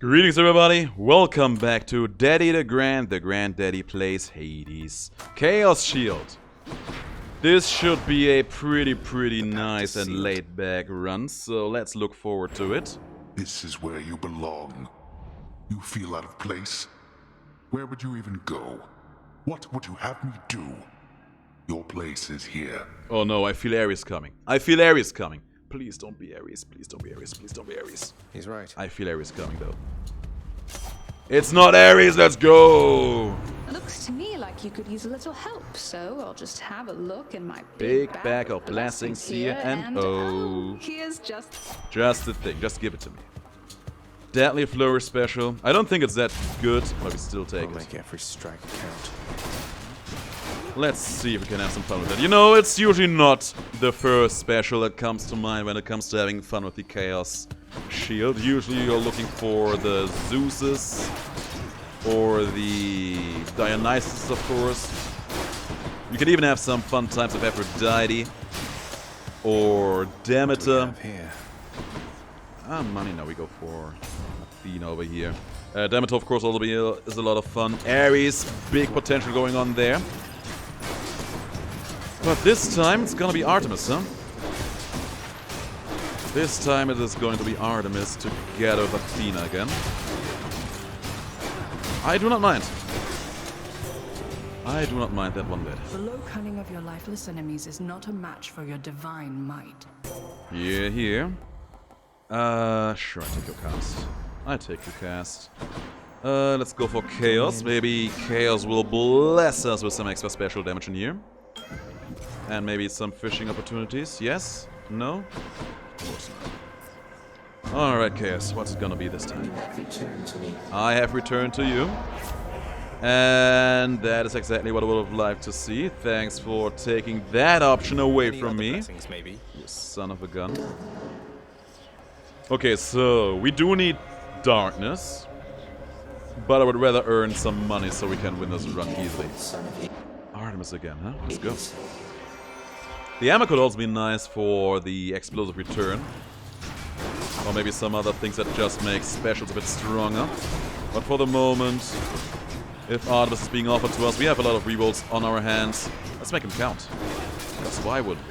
Greetings everybody, welcome back to Daddy DeGrand, the Granddaddy Plays Hades. Chaos Shield. This should be a pretty nice and laid back run, so let's look forward to it. This is where you belong. You feel out of place? Where would you even go? What would you have me do? Your place is here. Oh no, I feel Ares coming. I feel Ares coming. Please don't be Ares, please don't be Ares, please don't be Ares. He's right. I feel Ares coming though. It's not Ares, let's go! Looks to me like you could use a little help, so I'll just have a look in my Big bag of blessings here and oh. Here's just the thing, just give it to me. Deadly Flourish special. I don't think it's that good, but we still take I'll it. make every strike count. Let's see if we can have some fun with it. You know, it's usually not the first special that comes to mind when it comes to having fun with the Chaos Shield. Usually you're looking for the Zeuses or the Dionysus, of course. You can even have some fun times with Aphrodite or Demeter. Money, now we go for Athena over here. Demeter, of course, also is a lot of fun. Ares, big potential going on there. But this time it's gonna be Artemis, huh? This time it is going to be Artemis together with Athena again. I do not mind. I do not mind that one bit. The low cunning of your lifeless enemies is not a match for your divine might. Here. Sure, I take your cast. I take your cast. Let's go for Chaos. Maybe Chaos will bless us with some extra special damage in here. And maybe some fishing opportunities. Yes? No? Of course not. Alright, Chaos. What's it gonna be this time? I have returned to you. And that is exactly what I would have liked to see. Thanks for taking that option away from me. Maybe. You son of a gun. Okay, so we do need darkness. But I would rather earn some money so we can win this run easily. Artemis again, huh? Let's go. The ammo could also be nice for the explosive return. Or maybe some other things that just make specials a bit stronger. But for the moment, if Artemis is being offered to us, we have a lot of rerolls on our hands. Let's make them count. Because why wouldn't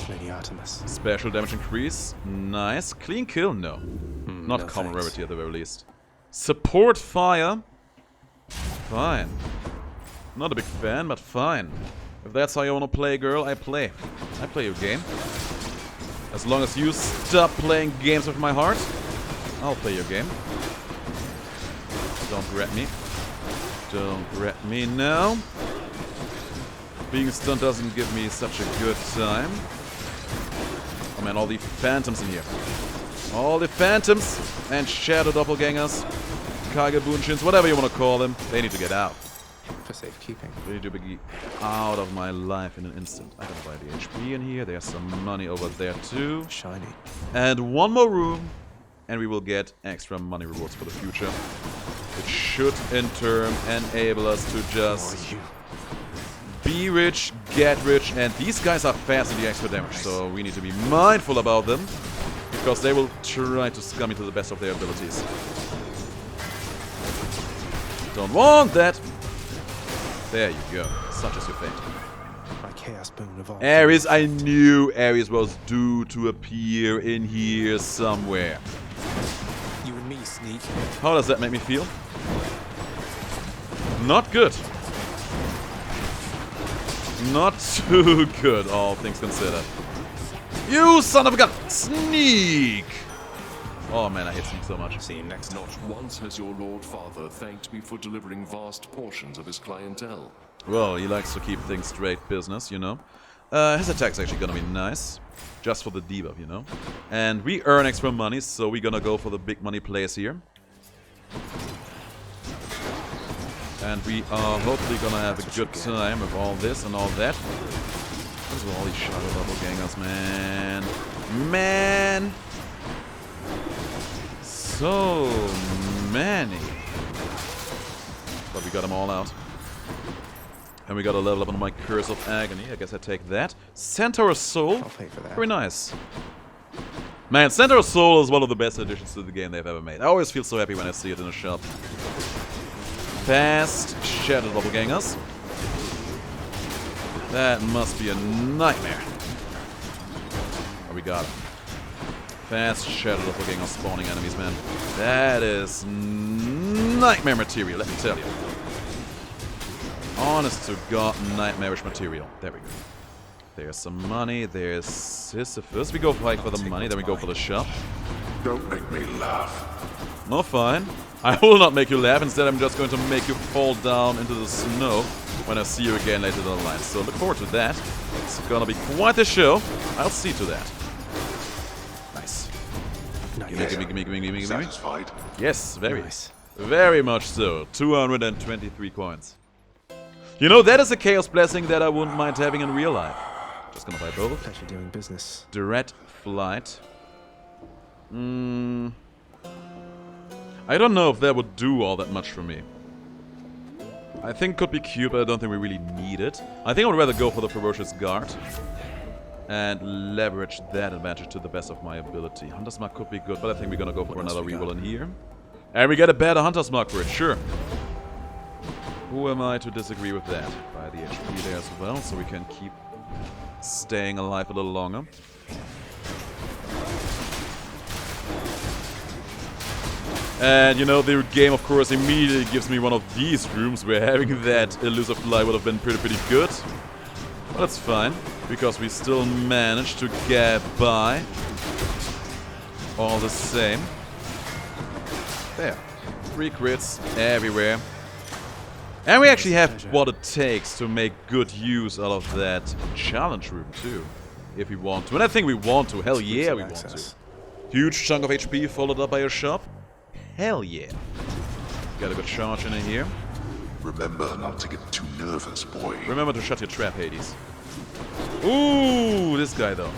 we? Lady Artemis. Special damage increase. Nice. Clean kill? No. Not no common thanks. rarity at the very least. Support fire? Fine. Not a big fan, but fine. If that's how you want to play, girl, I play. I play your game. As long as you stop playing games with my heart, I'll play your game. Don't rat me. Don't rat me now. Being stunned doesn't give me such a good time. Oh man, all the phantoms in here. All the phantoms and shadow doppelgangers, Kagebunshins, whatever you want to call them, they need to get out. For safekeeping. They need to be out of my life in an instant. I gotta buy the HP in here. There's some money over there too. Shiny. And one more room, and we will get extra money rewards for the future. It should, in turn, enable us to just be rich, get rich, and these guys are fast in the extra damage, so we need to be mindful about them, because they will try to scum me to the best of their abilities. Don't want that! There you go. Such is your fate. My chaos boon evolved. Ares, I knew Ares was due to appear in here somewhere. You and me, sneak. How does that make me feel? Not good. Not too good, all things considered. You son of a gun! Sneak! Oh man, I hate Sneak so much. See you next time. Not once has your Lord Father thanked me for delivering vast portions of his clientele. Well, he likes to keep things straight business, you know. His attack's actually gonna be nice. Just for the debuff, you know. And we earn extra money, so we're gonna go for the big money plays here. And we are hopefully gonna have a good time with all this and all that. Those are all these shadow doppelgangers, man. Man! So many. But we got them all out. And we got to level up on my Curse of Agony. I guess I take that. Centaur Soul. I'll pay for that. Very nice. Man, Center of Soul is one of the best additions to the game they've ever made. I always feel so happy when I see it in a shop. Fast Shadow Doppelgangers. That must be a nightmare. Oh, we got it. Fast Shadow Doppelganger spawning enemies, man. That is nightmare material, let me tell you. Honest to God, nightmarish material. There we go. There's some money, there's Sisyphus. We go fight for the money, then we go for the shop. Don't make me laugh. No, fine. I will not make you laugh. Instead, I'm just going to make you fall down into the snow when I see you again later down the line. So look forward to that. It's gonna be quite a show. I'll see to that. Nice. Gimme. Satisfied? Yes, very. Nice. Very much so. 223 coins. You know, that is a Chaos Blessing that I wouldn't mind having in real life. Just gonna buy both. Pleasure doing business. Direct Flight. I don't know if that would do all that much for me. I think it could be cute, but I don't think we really need it. I think I would rather go for the Ferocious Guard and leverage that advantage to the best of my ability. Hunter's Mark could be good, but I think we're gonna go for another reroll in here. And we get a better Hunter's Mark for it, sure. Who am I to disagree with that? Buy the HP there as well, so we can keep staying alive a little longer. And, you know, the game, of course, immediately gives me one of these rooms where having that elusive light would have been pretty good. But that's fine, because we still managed to get by all the same. There. 3 crits everywhere. And we actually have what it takes to make good use out of that challenge room, too. If we want to. And I think we want to. Hell yeah, we want to. Huge chunk of HP followed up by a shop. Hell yeah. Got a good charge in here. Remember not to get too nervous, boy. Remember to shut your trap, Hades. Ooh, this guy, though.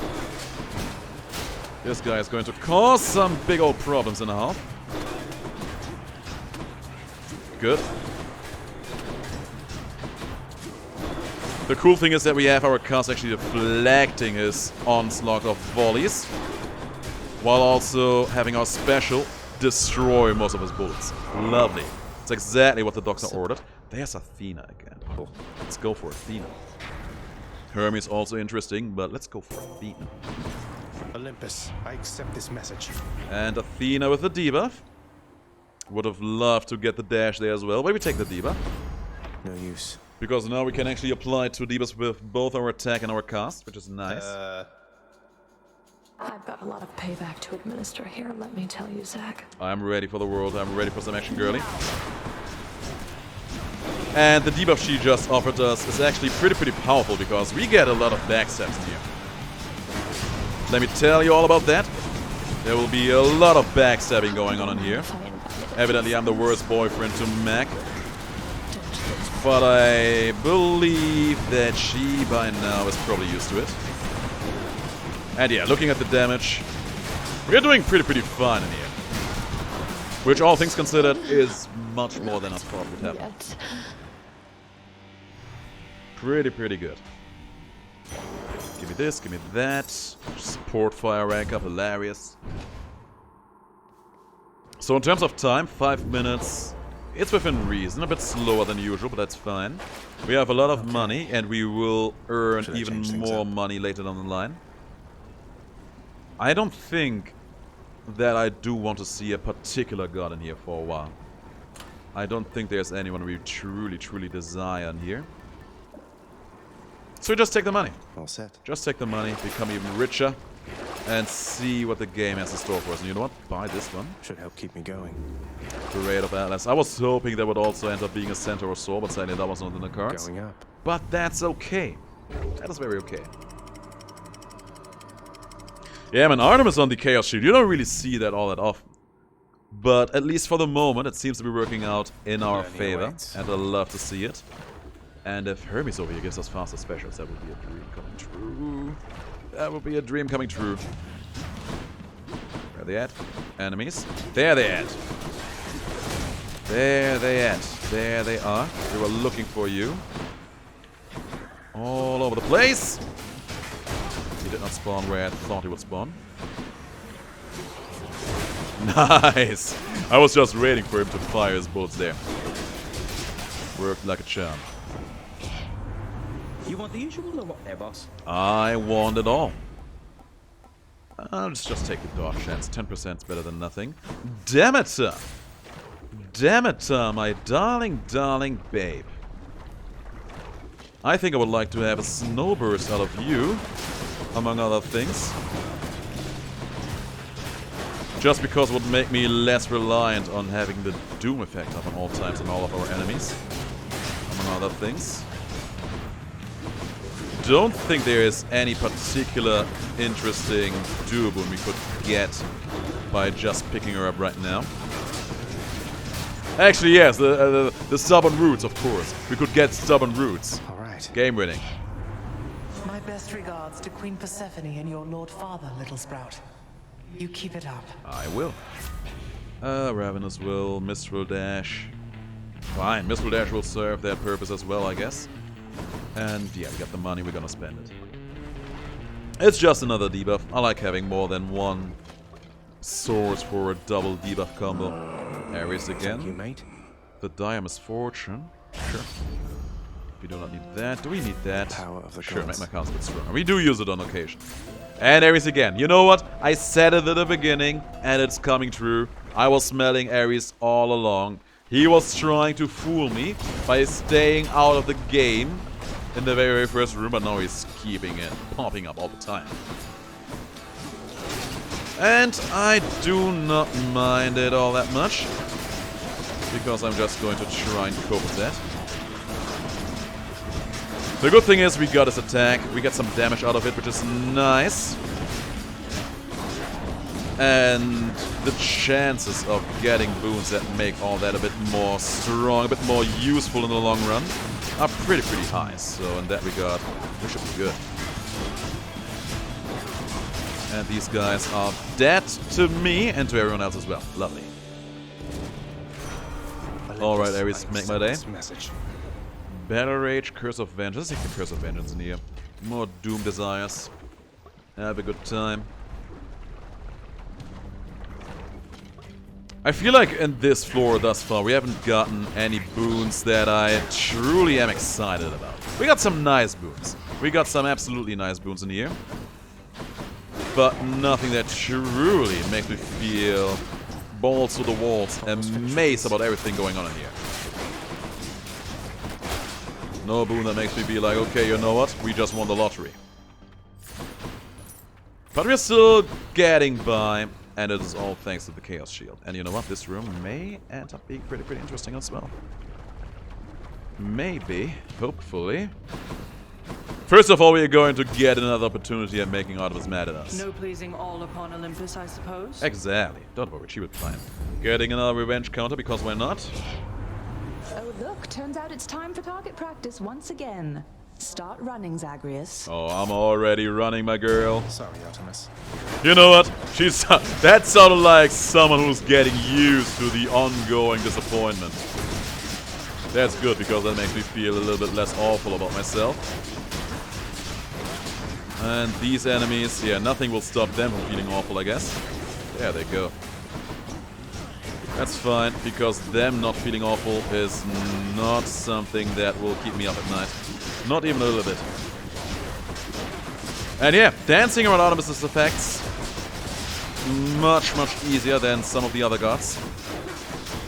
This guy is going to cause some big old problems in a half. Good. The cool thing is that we have our cast actually deflecting his onslaught of volleys, while also having our special destroy most of his bullets. Lovely. It's exactly what the doctor ordered. There's Athena again. Cool. Let's go for Athena. Hermes also interesting, but let's go for Athena. Olympus, I accept this message. And Athena with the debuff. Would have loved to get the dash there as well, but we take the debuff. No use. Because now we can actually apply 2 debuffs with both our attack and our cast, which is nice. I've got a lot of payback to administer here, let me tell you, Zach. I'm ready for the world. I'm ready for some action, girly. And the debuff she just offered us is actually pretty powerful because we get a lot of backstabs in here. Let me tell you all about that. There will be a lot of backstabbing going on in here. Evidently, I'm the worst boyfriend to Mac. But I believe that she, by now, is probably used to it. And yeah, looking at the damage, we're doing pretty fine in here. Which, all things considered, is much more than I thought would happen. Pretty good. Give me this, give me that. Support fire rank up, hilarious. So in terms of time, 5 minutes. It's within reason, a bit slower than usual, but that's fine. We have a lot of money, and we will earn even more money later down the line. I don't think that I do want to see a particular god in here for a while. I don't think there's anyone we truly desire in here. So we just take the money. All set. Just take the money, become even richer, and see what the game has in store for us. And you know what? Buy this one. Should help keep me going. Parade of Atlas. I was hoping that would also end up being a center or so, but sadly that was not in the cards. Going up. But that's okay. That is very okay. Yeah, man, Artemis on the Chaos Shield. You don't really see that all that often. But at least for the moment, it seems to be working out in our favor. And I love to see it. And if Hermes over here gives us faster specials, that would be a dream coming true. That would be a dream coming true. Where are they at? Enemies. There they at. There they at. There they are. We were looking for you. All over the place. He did not spawn where I thought he would spawn. Nice! I was just waiting for him to fire his bullets there. Worked like a charm. You want the usual or what there, boss? I want it all. Let's just take the dog chance. 10% is better than nothing. Demeter! Demeter, my darling, darling babe. I think I would like to have a snowburst out of you, among other things. Just because it would make me less reliant on having the doom effect up on all times on all of our enemies, among other things. Don't think there is any particular interesting duo boon we could get by just picking her up right now. Actually, yes, the stubborn roots, of course. We could get stubborn roots. All right. Game winning. My best regards to Queen Persephone and your Lord Father, Little Sprout. You keep it up. I will. Ravenous Will, Mistral Dash. Fine, Mistral Dash will serve that purpose as well, I guess. And yeah, we got the money, we're gonna spend it. It's just another debuff. I like having more than one source for a double debuff combo. Ares again. Thank you, mate. The Dire Misfortune. Sure. We do not need that. Do we need that? Power of the sure, gods. make my cards a bit stronger. We do use it on occasion. And Ares again. You know what? I said it at the beginning, and it's coming true. I was smelling Ares all along. He was trying to fool me by staying out of the game in the very first room, but now he's keeping it popping up all the time. And I do not mind it all that much, because I'm just going to try and cope with that. The good thing is we got his attack, we get some damage out of it, which is nice. And the chances of getting boons that make all that a bit more strong, a bit more useful in the long run are pretty high. So in that regard, we should be good. And these guys are dead to me and to everyone else as well. Lovely. Alright, Ares, make my day. Battle Rage, Curse of Vengeance. Let's take the Curse of Vengeance in here. More Doom Desires. Have a good time. I feel like in this floor thus far, we haven't gotten any boons that I truly am excited about. We got some nice boons. We got some absolutely nice boons in here. But nothing that truly makes me feel balls to the walls, amazed about everything going on in here. No boon that makes me be like, okay, you know what? We just won the lottery. But we're still getting by, and it is all thanks to the Chaos Shield. And you know what? This room may end up being pretty interesting as well. Maybe, hopefully. First of all, we are going to get another opportunity at making Artemis mad at us. No pleasing all upon Olympus, I suppose? Exactly. Don't worry, she will be fine. Getting another revenge counter, because why not? Oh look, turns out it's time for target practice once again. Start running, Zagreus. Oh, I'm already running, my girl. Sorry, Artemis. You know what? That sounded like someone who's getting used to the ongoing disappointment. That's good, because that makes me feel a little bit less awful about myself. And these enemies, yeah, nothing will stop them from feeling awful, I guess. There they go. That's fine, because them not feeling awful is not something that will keep me up at night. Not even a little bit. And yeah, dancing around Artemis' effects, much easier than some of the other gods.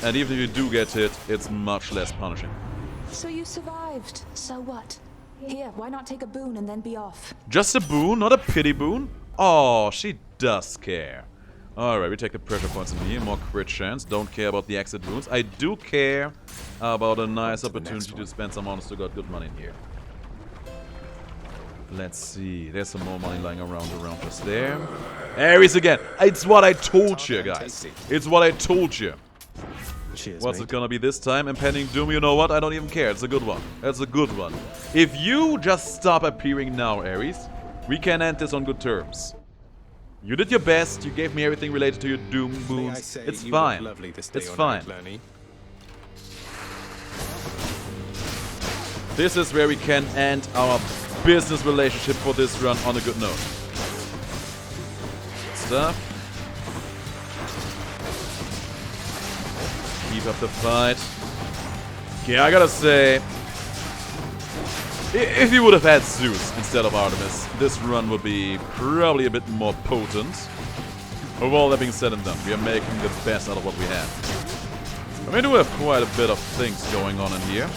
And even if you do get hit, it's much less punishing. So you survived. So what? Here, why not take a boon and then be off? Just a boon, not a pity boon? Oh, she does care. Alright, we take the pressure points in here, more crit chance. Don't care about the exit boons. I do care about a nice opportunity to spend some honest to God good money in here. Let's see, there's some more money lying around just there. Ares again! It's what I told you, guys. It's what I told you. Cheers, What's mate. it gonna be this time? Impending Doom, you know what? I don't even care. It's a good one. It's a good one. If you just stop appearing now, Ares, we can end this on good terms. You did your best. You gave me everything related to your Doom boons. It's fine. It's fine. This is where we can end our business relationship for this run on a good note. Stuff. keep up the fight. Yeah, I gotta say, if you would have had Zeus instead of Artemis, this run would be probably a bit more potent. With all that being said and done, we are making the best out of what we have. I mean, we do have quite a bit of things going on in here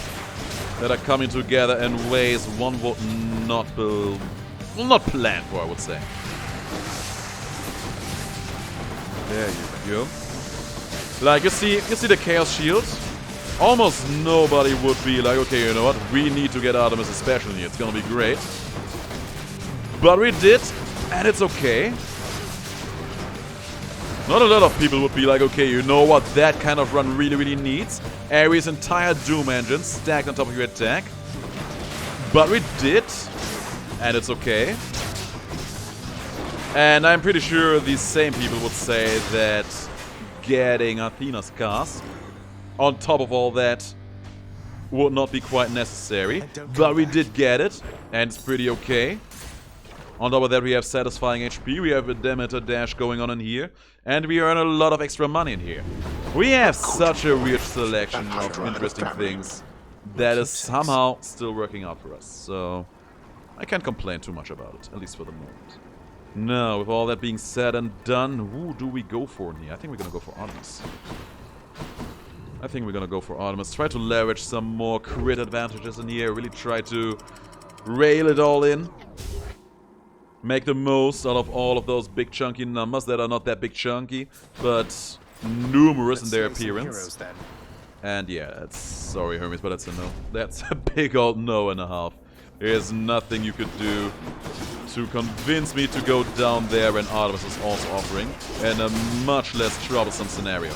that are coming together in ways one would not plan for, I would say. There you go. Like, you see the Chaos Shield? Almost nobody would be like, okay, you know what? We need to get Artemis special here. It's gonna be great. But we did, and it's okay. Not a lot of people would be like, okay, you know what that kind of run really, really needs? Ares' entire Doom engine stacked on top of your attack. But we did, and it's okay. And I'm pretty sure these same people would say that getting Athena's cast on top of all that would not be quite necessary. But we did get it, and it's pretty okay. On top of that, we have satisfying HP, we have a Demeter dash going on in here, and we earn a lot of extra money in here. We have such a weird selection of interesting things that is somehow still working out for us. So I can't complain too much about it, at least for the moment. Now, with all that being said and done, who do we go for in here? I think we're gonna go for Artemis. Try to leverage some more crit advantages in here, really try to rail it all in. Make the most out of all of those big chunky numbers that are not that big chunky, but numerous in their appearance. And yeah, that's, sorry Hermes, but that's a no. That's a big old no and a half. There's nothing you could do to convince me to go down there when Artemis is also offering in a much less troublesome scenario.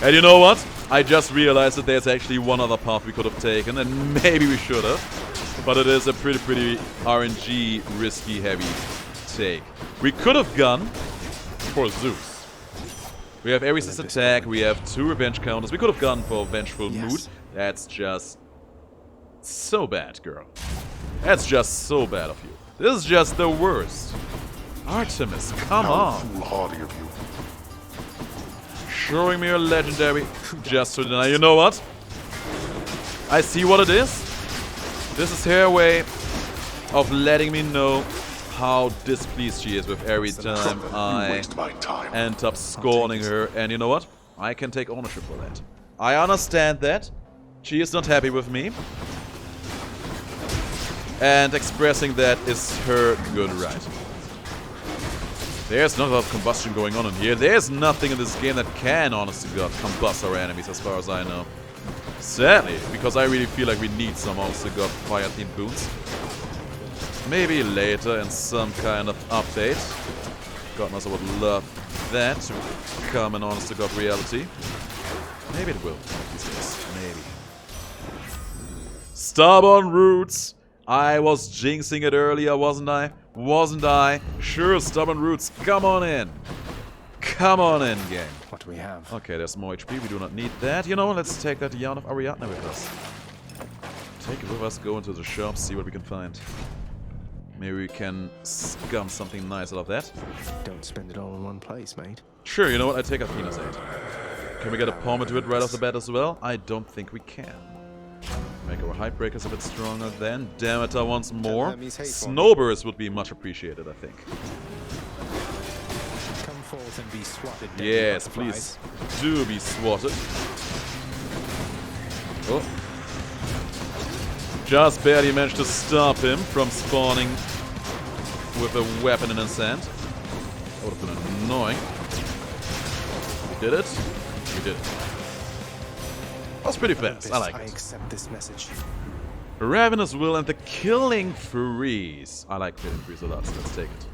And you know what? I just realized that there's actually one other path we could have taken, and maybe we should have. But it is a pretty RNG risky heavy take. We could have gone for Zeus. We have Ares' attack, we have 2 revenge counters. We could have gone for Vengeful Mood. That's just so bad, girl. That's just so bad of you. This is just the worst. Artemis, come on. Foolhardy of you. Showing me a legendary just to deny. You know what? I see what it is. This is her way of letting me know how displeased she is with every time I end up scorning her. And you know what? I can take ownership for that. I understand that. She is not happy with me. And expressing that is her good right. There's not a lot of combustion going on in here. There's nothing in this game that can, honestly God, combust our enemies as far as I know. Sadly, because I really feel like we need some honestly God fire-themed boons. Maybe later in some kind of update. God knows I would love that to become an honest to God reality. Maybe it will one of these days. Maybe. Stubborn Roots! I was jinxing it earlier, wasn't I? Wasn't I? Sure, Stubborn Roots, come on in! Come on in, game. What do we have? Okay, there's more HP, we do not need that. You know, let's take that Yarn of Ariadne with us. Take it with us, go into the shop, see what we can find. Maybe we can scum something nice out of that. Don't spend it all in one place, mate. Sure, you know what? I take Athena's aid. Can we get a palm into it right off the bat as well? I don't think we can. Make our Hype Breakers a bit stronger then. Demeter once more. Cerberus would be much appreciated, I think. Come forth and be swatted. Yes, please do be swatted. Oh. Just barely managed to stop him from spawning with a weapon in his hand. That would have been annoying. We did it. We did it. That was pretty fast. I like it. I accept this message. Ravenous Will and the Killing Freeze. I like Killing Freeze a lot, so let's take it.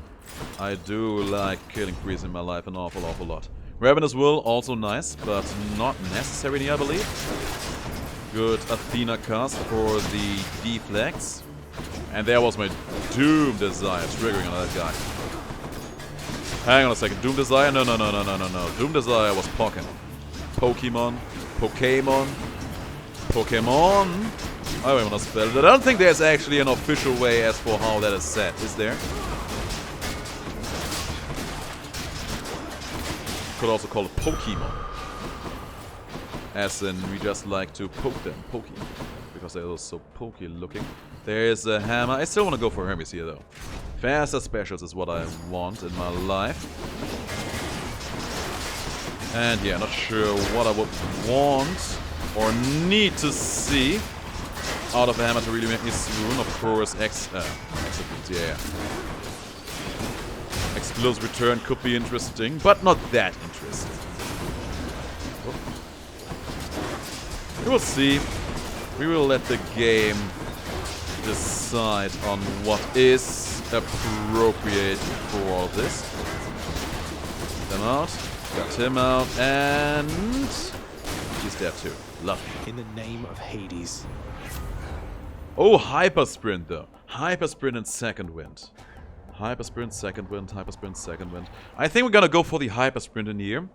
I do like Killing Freeze in my life an awful lot. Ravenous Will, also nice, but not necessary, I believe. Good Athena cast for the deflects. And there was my Doom Desire triggering on that guy. Hang on a second. Doom Desire? No. Doom Desire was Pokemon. Pokemon. I don't want to spell it. I don't think there's actually an official way as for how that is said. Is there? Could also call it Pokemon. As in, we just like to poke them. Pokey. Because they're so pokey looking. There's a hammer. I still want to go for Hermes here, though. Faster specials is what I want in my life. And yeah, not sure what I would want or need to see out of a hammer to really make me swoon. Of course, yeah. Explosive return could be interesting, but not that interesting. We will see. We will let the game decide on what is appropriate for all of this. Get him out. Got him out. And he's dead too. Lovely. In the name of Hades. Oh, hyper sprint though. Hyper sprint and second wind. Hyper sprint, second wind, hyper sprint, second wind. I think we're gonna go for the hyper sprint in here.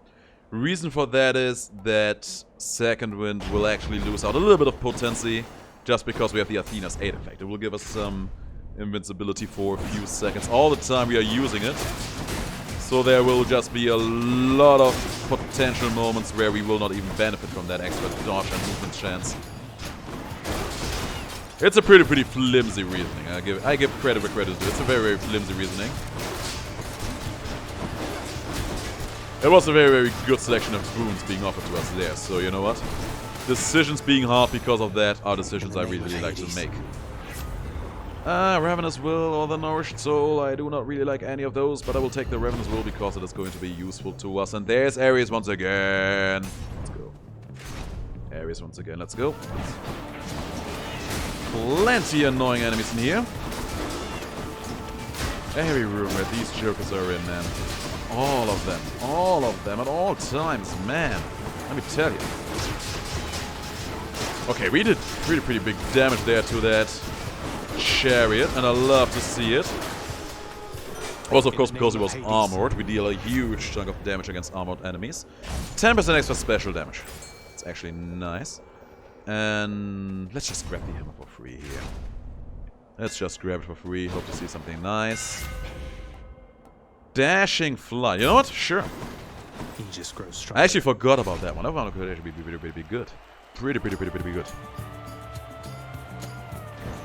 Reason for that is that second wind will actually lose out a little bit of potency just because we have the Athena's 8 effect. It will give us some invincibility for a few seconds all the time we are using it. So there will just be a lot of potential moments where we will not even benefit from that extra dodge and movement chance. It's a pretty flimsy reasoning. I give credit where credit is due. It's a very flimsy reasoning. It was a very good selection of boons being offered to us there, so you know what? Decisions being hard because of that are decisions I really like to make. Ravenous Will or the Nourished Soul, I do not really like any of those, but I will take the Ravenous Will because it is going to be useful to us. And there's Ares once again. Let's go. Ares once again, let's go. Plenty annoying enemies in here. Every room where these jokers are in, man. All of them, at all times, man. Let me tell you. Okay, we did pretty big damage there to that chariot, and I love to see it. Also, of course, because it was armored, we deal a huge chunk of damage against armored enemies. 10% extra special damage. It's actually nice. And let's just grab the hammer for free here. Let's just grab it for free. Hope to see something nice. Dashing fly. You know what? Sure. He just grows stronger. I actually forgot about that one. That one could actually be pretty good. Pretty good.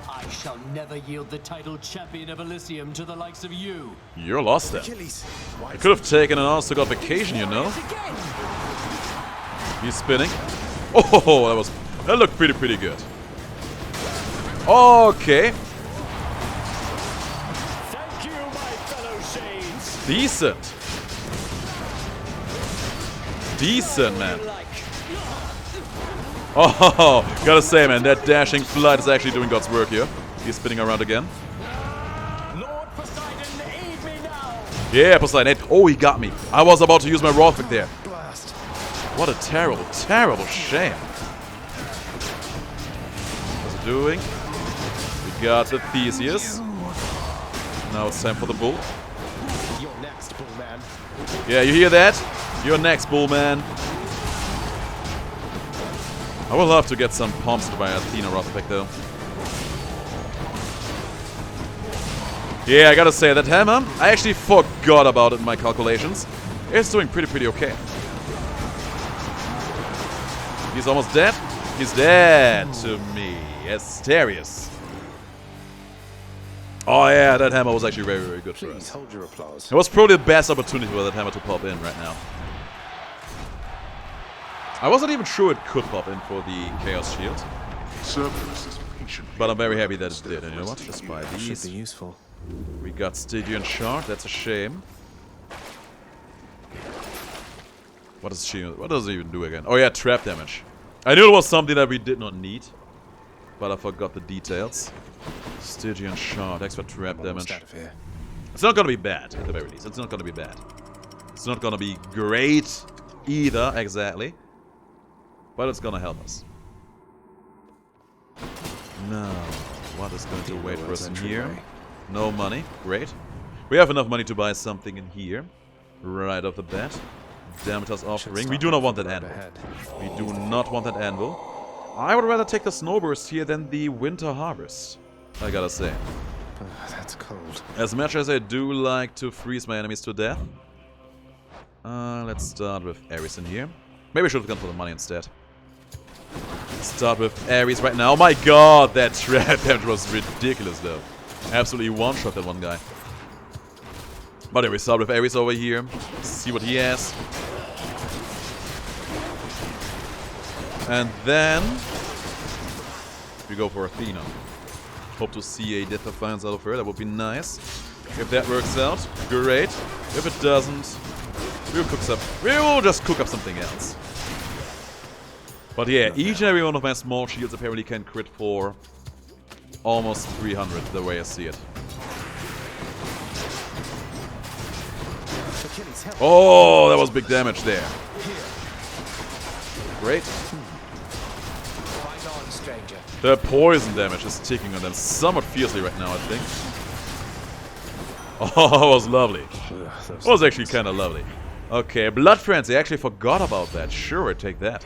I shall never yield the title champion of Elysium to the likes of you. You're lost then. I could have taken an honest to God vacation, you know. He's spinning. Oh, that looked pretty good. Okay. Thank you, my fellow shades. Decent, man. Oh, gotta say, man, that dashing flight is actually doing God's work here. He's spinning around again. Lord Poseidon, aid me now. Yeah, Poseidon. Oh, he got me. I was about to use my raw effect there. What a terrible shame. What's it doing? We got the Theseus. Now it's time for the bull. You're next, bull man. Yeah, you hear that? You're next, bull man. I would love to get some pumps by Athena raw effect though. Yeah, I gotta say, that hammer, I actually forgot about it in my calculations. It's doing pretty okay. He's almost dead. He's dead to me. Asterius. Oh yeah, that hammer was actually very good for us. Hold your applause. It was probably the best opportunity for that hammer to pop in right now. I wasn't even sure it could pop in for the Chaos Shield. Cerberus is patient. But I'm very happy that it did. And you know what? Just buy these. Should be useful. We got Stygian Shard. That's a shame. What does it even do again? Oh yeah, trap damage. I knew it was something that we did not need, but I forgot the details. Stygian Shard, extra trap damage. It's not gonna be bad, at the very least. It's not gonna be bad. It's not gonna be great either, exactly. But it's gonna help us. Now, what is going to wait for us in here? No money. Great. We have enough money to buy something in here. Right off the bat. Demeter's offering. We do not want that anvil. We do not want that anvil. I would rather take the Snowburst here than the Winter Harvest. I gotta say. That's cold. As much as I do like to freeze my enemies to death. Let's start with Ares in here. Maybe I should have gone for the money instead. Start with Ares right now. Oh my god, that trap damage was ridiculous though. Absolutely one-shot that one guy. But anyway, start with Ares over here. See what he has. And then we go for Athena. Hope to see a Death Defiance out of her. That would be nice. If that works out, great. If it doesn't, we'll just cook up something else. But yeah, each and every one of my small shields apparently can crit for almost 300, the way I see it. Oh, that was big damage there. Great. The poison damage is ticking on them somewhat fiercely right now, I think. Oh, that was lovely. That was actually kind of lovely. Okay, Blood Frenzy. I actually forgot about that. Sure, take that.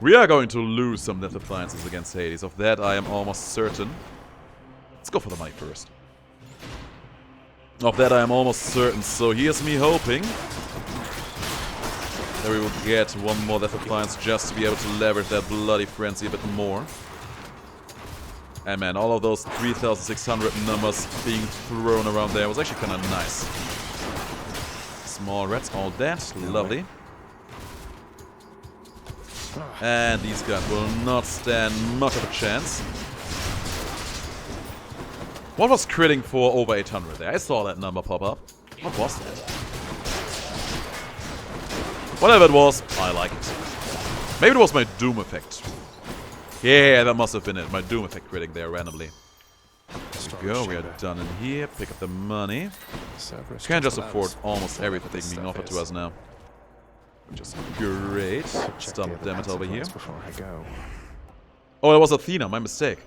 We are going to lose some Death Appliances against Hades. Of that, I am almost certain. Let's go for the money first. Of that, I am almost certain. So here's me hoping that we will get one more Death Appliance just to be able to leverage that Bloody Frenzy a bit more. And man, all of those 3,600 numbers being thrown around there was actually kind of nice. Small rats, all that. Lovely. And these guys will not stand much of a chance. What was critting for over 800 there? I saw that number pop up. What was that? Whatever it was, I like it. Maybe it was my Doom effect. Yeah, that must have been it. My Doom effect critting there randomly. There we go, we are done in here. Pick up the money. Can't just afford almost everything being offered to us now. Which is great. Stop damn it over here. Oh, it was Athena, my mistake.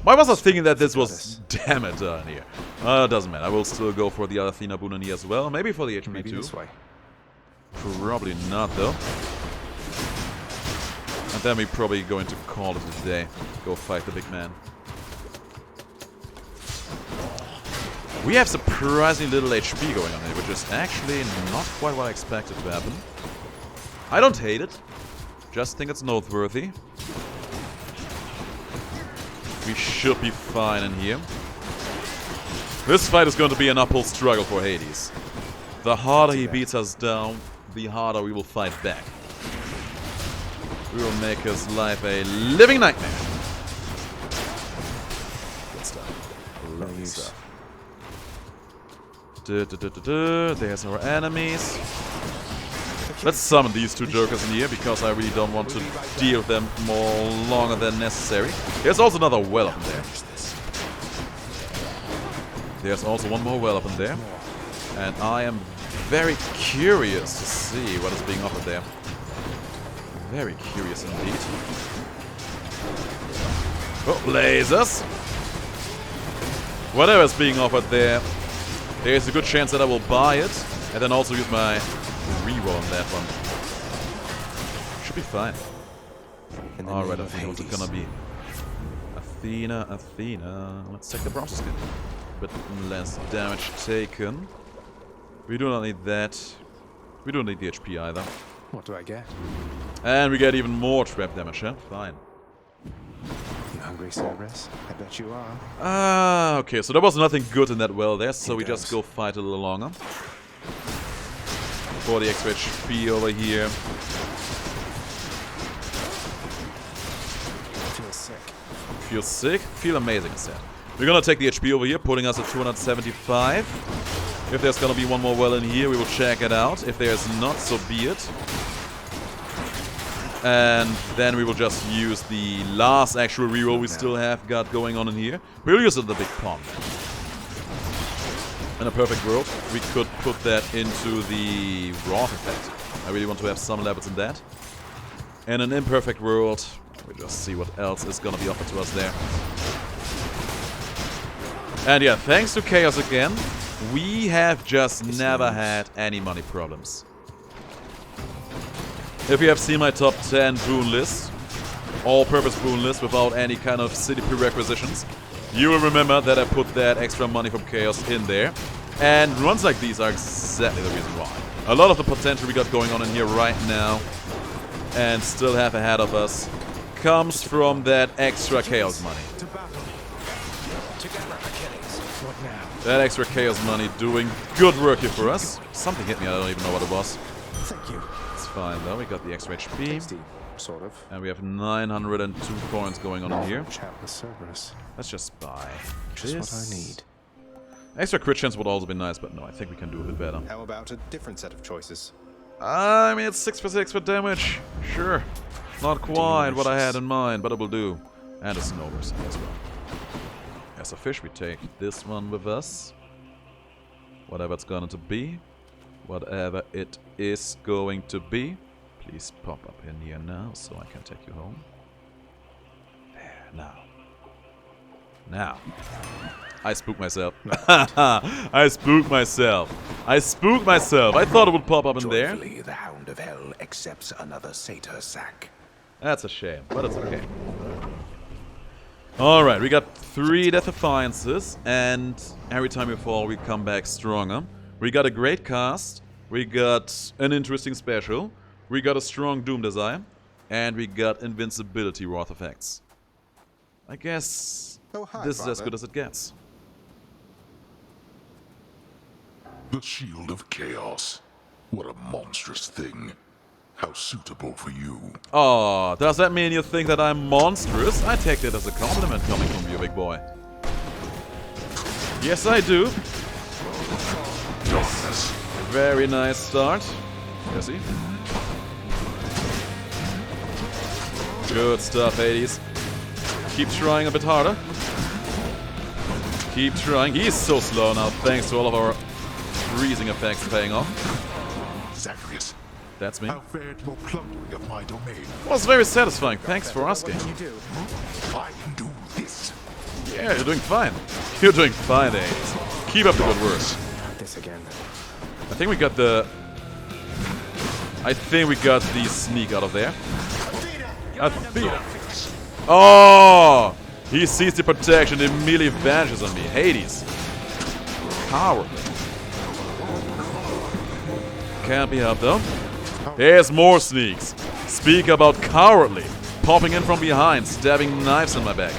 Why was I thinking that this was damn it down here? Doesn't matter. I will still go for the other Athena boon in here as well. Maybe for the HP too. Probably not though. And then we're probably going to call it a day. Go fight the big man. We have surprisingly little HP going on here, which is actually not quite what I expected to happen. I don't hate it. Just think it's noteworthy. We should be fine in here. This fight is going to be an uphill struggle for Hades. The harder he beats us down, the harder we will fight back. We will make his life a living nightmare. Good stuff. Lovely stuff. There's our enemies. Let's summon these two jokers in here because I really don't want to deal with them more longer than necessary. There's also another well up in there. There's also one more well up in there. And I am very curious to see what is being offered there. Very curious indeed. Oh, lasers! Whatever is being offered there, there's a good chance that I will buy it, and then also use my reroll on that one. Should be fine. Alright, I think what's it gonna be? Athena. Let's take the bronze skin. But less damage taken. We do not need that. We don't need the HP either. What do I get? And we get even more trap damage, huh? Fine. You hungry, Cerberus? I bet you are. Okay, so there was nothing good in that well there, so we just go fight a little longer. For the extra HP over here. Feel sick. Feel sick? Feel amazing instead. We're gonna take the HP over here, putting us at 275. If there's gonna be one more well in here, we will check it out. If there's not, so be it. And then we will just use the last actual reroll we still have got going on in here. We'll use it in the big pond. In a perfect world, we could put that into the Wrath effect. I really want to have some levels in that. In an imperfect world, we'll just see what else is gonna be offered to us there. And yeah, thanks to Chaos again, we have just never had any money problems. If you have seen my top 10 boon list, all-purpose boon list without any kind of city prerequisitions, you will remember that I put that extra money from Chaos in there. And runs like these are exactly the reason why. A lot of the potential we got going on in here right now and still have ahead of us comes from that extra chaos money. That extra chaos money doing good work here for us. Something hit me, I don't even know what it was. Thank you. It's fine though, we got the extra HP. Tasty, sort of. And we have 902 coins going on in here. Chat with Cerberus. Let's just buy Just this. what I need. Extra crit chance would also be nice, but no, I think we can do a bit better. How about a different set of choices? I mean, it's 6 for 6 for damage. Sure. Not quite what I had in mind, but it will do. And a snowburst as well. As a fish, we take this one with us. Whatever it's going to be. Whatever it is going to be. Please pop up in here now so I can take you home. There, now. Now. I spooked myself. I spooked myself. I spooked myself. I thought it would pop up in there. Joyfully, the Hound of Hell accepts another satyr sack. That's a shame, but it's okay. Alright, we got 3 Death Defiances, and every time we fall, we come back stronger. We got a great cast, we got an interesting special, we got a strong Doom Desire, and we got invincibility Wrath effects. I guess this is as good as it gets. The Shield of Chaos. What a monstrous thing. How suitable for you. Oh, does that mean you think that I'm monstrous? I take that as a compliment coming from you, big boy. Yes, I do. Darkness. Very nice start. Jesse. Good stuff, Hades. Keep trying a bit harder. Keep trying. He's so slow now, thanks to all of our freezing effects paying off. Zagreus. That's me. How fared your plundering of my domain? Was very satisfying. Thanks for asking. What can you do? I can do this. Yeah, you're doing fine. You're doing fine, Hades. Keep up the good work. This again. I think we got the... sneak out of there. Athena. Oh! He sees the protection and immediately vanishes on me. Hades. Cowardly. Can't be helped though. Here's more sneaks. Speak about cowardly. Popping in from behind, stabbing knives in my back.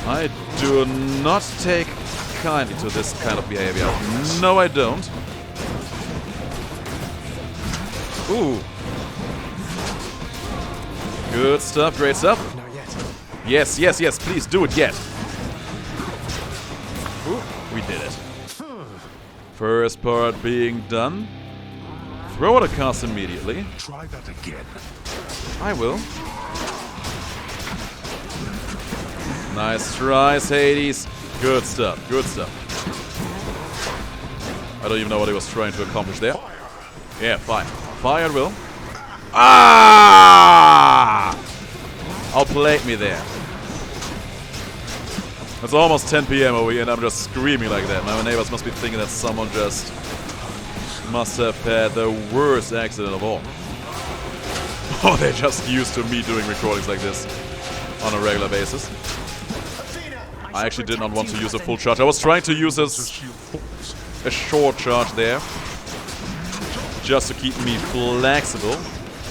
I do not take kindly to this kind of behavior. No, I don't. Ooh. Good stuff, great stuff. Not yet. Yes, yes, yes, please do it yet. Ooh, we did it. First part being done. Throw out a cast immediately. Try that again. I will. Nice tries, Hades. Good stuff, good stuff. I don't even know what he was trying to accomplish there. Yeah, fire. Fire at will. Ah! Outplayed me there. It's almost 10 PM over here and I'm just screaming like that. My neighbors must be thinking that someone just must have had the worst accident of all. Oh, they're just used to me doing recordings like this on a regular basis. I actually did not want to use a full charge. I was trying to use a short charge there, just to keep me flexible.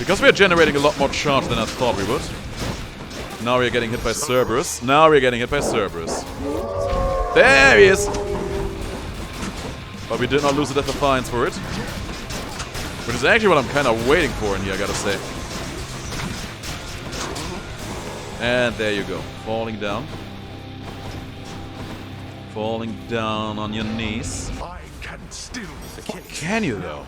Because we are generating a lot more charge than I thought we would. Now we are getting hit by Cerberus. Now we are getting hit by Cerberus. There he is! But we did not lose the Death Defiance for it. Which is actually what I'm kind of waiting for in here, I gotta say. And there you go. Falling down. Falling down on your knees. I can still. Can you though?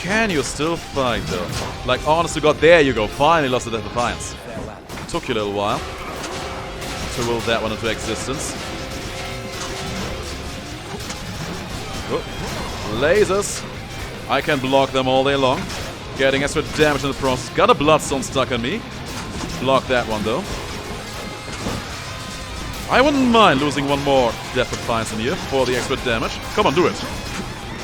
Can you still fight though? Like, honest to God, there you go. Finally lost the Death Defiance. Took you a little while to will that one into existence. Oh. Lasers. I can block them all day long. Getting extra damage in the process. Got a Bloodstone stuck on me. Block that one though. I wouldn't mind losing one more Death Defiance in here for the extra damage. Come on, do it.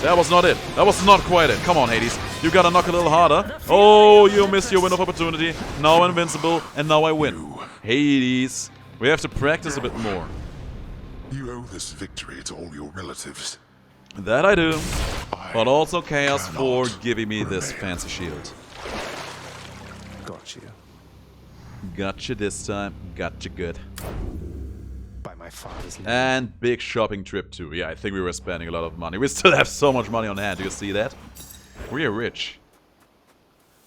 That was not it. That was not quite it. Come on, Hades. You gotta knock a little harder. Oh, you missed your window of opportunity. Now invincible, and now I win. Hades. We have to practice a bit more. You owe this victory to all your relatives. That I do. I But also Chaos for giving me this fancy shield. Got you. Gotcha this time. Gotcha good. By my father's leave. And big shopping trip too. Yeah, I think we were spending a lot of money. We still have so much money on hand. Do you see that? We are rich.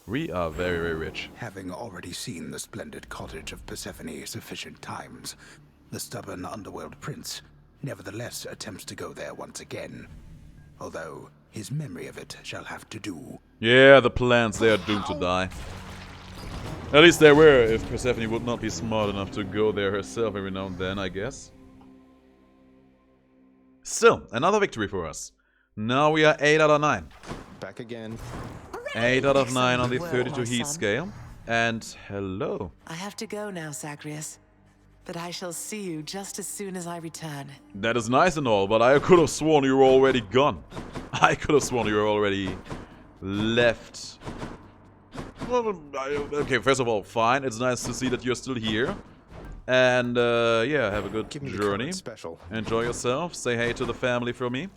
We are very, very rich. Having already seen the splendid cottage of Persephone sufficient times, the stubborn underworld prince nevertheless attempts to go there once again. Although his memory of it shall have to do. Yeah, the plants, they are doomed to die. At least they were, if Persephone would not be smart enough to go there herself every now and then, I guess. Still, another victory for us. Now we are 8 out of 9. Back again. 8 out of 9 on the 32 heat scale. And hello. I have to go now, Zagreus. But I shall see you just as soon as I return. That is nice and all, but I could have sworn you were already gone. I could have sworn you were already left. Well, okay, first of all, fine. It's nice to see that you're still here. And, yeah, have a good journey. Special. Enjoy yourself. Say hey to the family for me.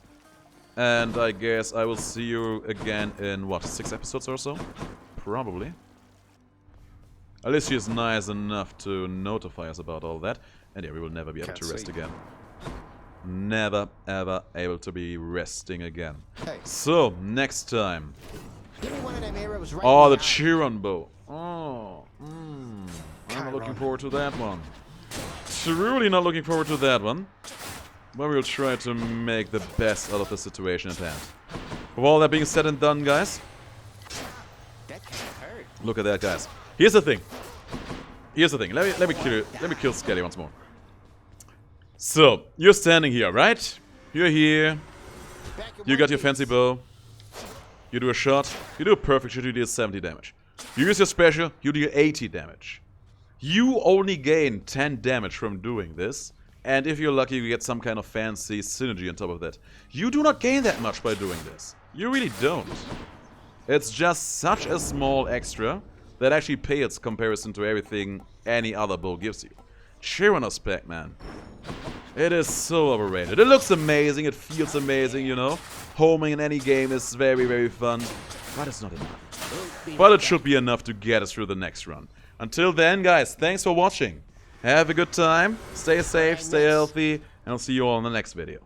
And I guess I will see you again in, what, 6 episodes or so? Probably. At least she is nice enough to notify us about all that. And yeah, we will never be able to rest again. Never, ever able to be resting again. Hey. So, next time. Give me one of them arrows right Oh, the now. Chiron bow. Oh, I'm not looking forward to that one. Truly not looking forward to that one. But we'll try to make the best out of the situation at hand. With all that being said and done, guys. That kind of hurt. Look at that, guys. Here's the thing. Here's the thing. Let me kill Skelly once more. So, you're standing here, right? You're here. You got your fancy bow. You do a shot. You do a perfect shot. You deal 70 damage. You use your special. You do 80 damage. You only gain 10 damage from doing this. And if you're lucky, you get some kind of fancy synergy on top of that. You do not gain that much by doing this. You really don't. It's just such a small extra that actually pales comparison to everything any other bow gives you. Chiron us back, man. It is so overrated. It looks amazing, it feels amazing, you know. Homing in any game is very, very fun. But it's not enough. But it should be enough to get us through the next run. Until then, guys, thanks for watching. Have a good time. Stay safe, stay healthy, and I'll see you all in the next video.